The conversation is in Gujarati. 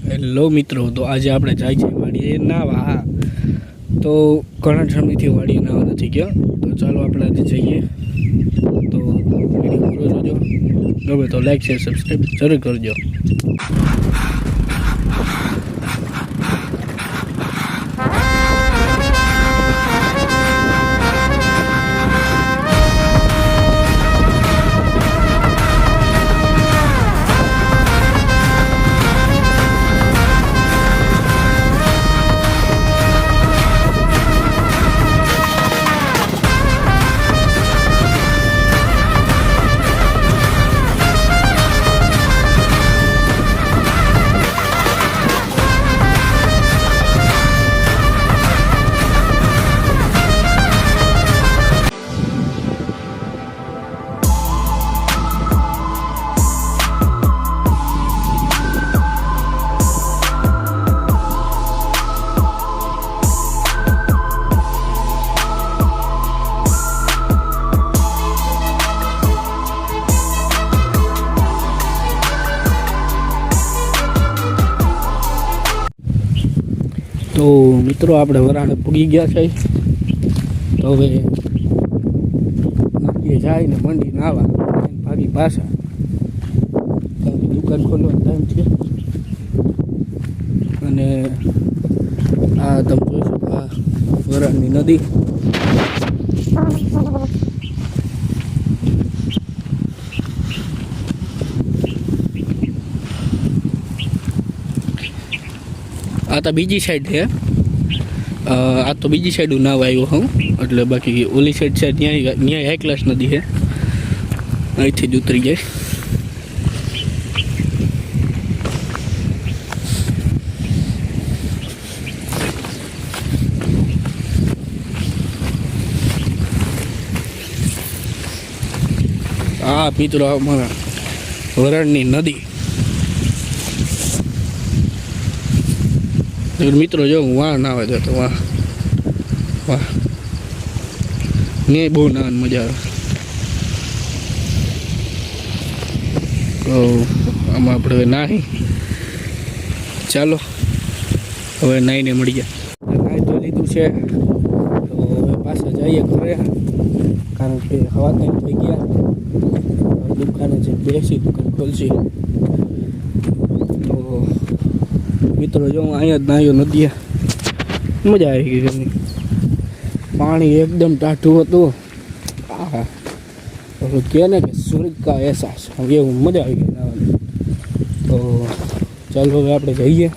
હેલો મિત્રો, તો આજે આપણે જાય છે વાડીએ નાવા. તો ઘણા સમયથી વાડીએ નાવા નથી ગયા, તો ચાલો આપણે આજે જઈએ. તો વિડીયો પૂરો જોજો, ગમે તો લાઈક શેર સબસ્ક્રાઈબ જરૂર કરજો. તો મિત્રો, આપણે વરાણે પૂગી ગયા છે. તો હવે નદીએ જાય ને મંડી નાવા ભાગી પાછા. દુકાન ખોલવાનો ટાઈમ છે. અને આ તમે જોઈ શકો, આ વરાણની નદી. આ તો બીજી સાઈડ છે. આ તો બીજી સાઈડ નાવ આવ્યો હું, એટલે બાકી ઓલી સાઈડ છે ત્યાં હાઈ ક્લાસ નદી છે. અહીંથી જ ઉતરી જાય. આ મિત્રો અમારા વરાણની નદી. મિત્રો જો હું વાહ નાવે જતો, વાહ વાહ, ને બહુ નાવાની મજા આવે. તો આમાં આપણે હવે નાહી, ચાલો હવે નાહીને મળી ગયા. નાહી તો લીધું છે, તો હવે પાછા જઈએ ઘરે, કારણ કે હવા કંઈ થઈ ગયા. દુકાને જે બેસી દુકાન ખોલશી. તો મિત્રો જો હું અહીંયા જ નાહ્યો નદીએ, મજા આવી ગઈ. પાણી એકદમ ટાઢું હતું. હા, કહે ને કે સ્વર્ગ કા અહેસાસ, એવું મજા આવી ગઈ નાહવાની. તો ચાલો હવે આપણે જઈએ.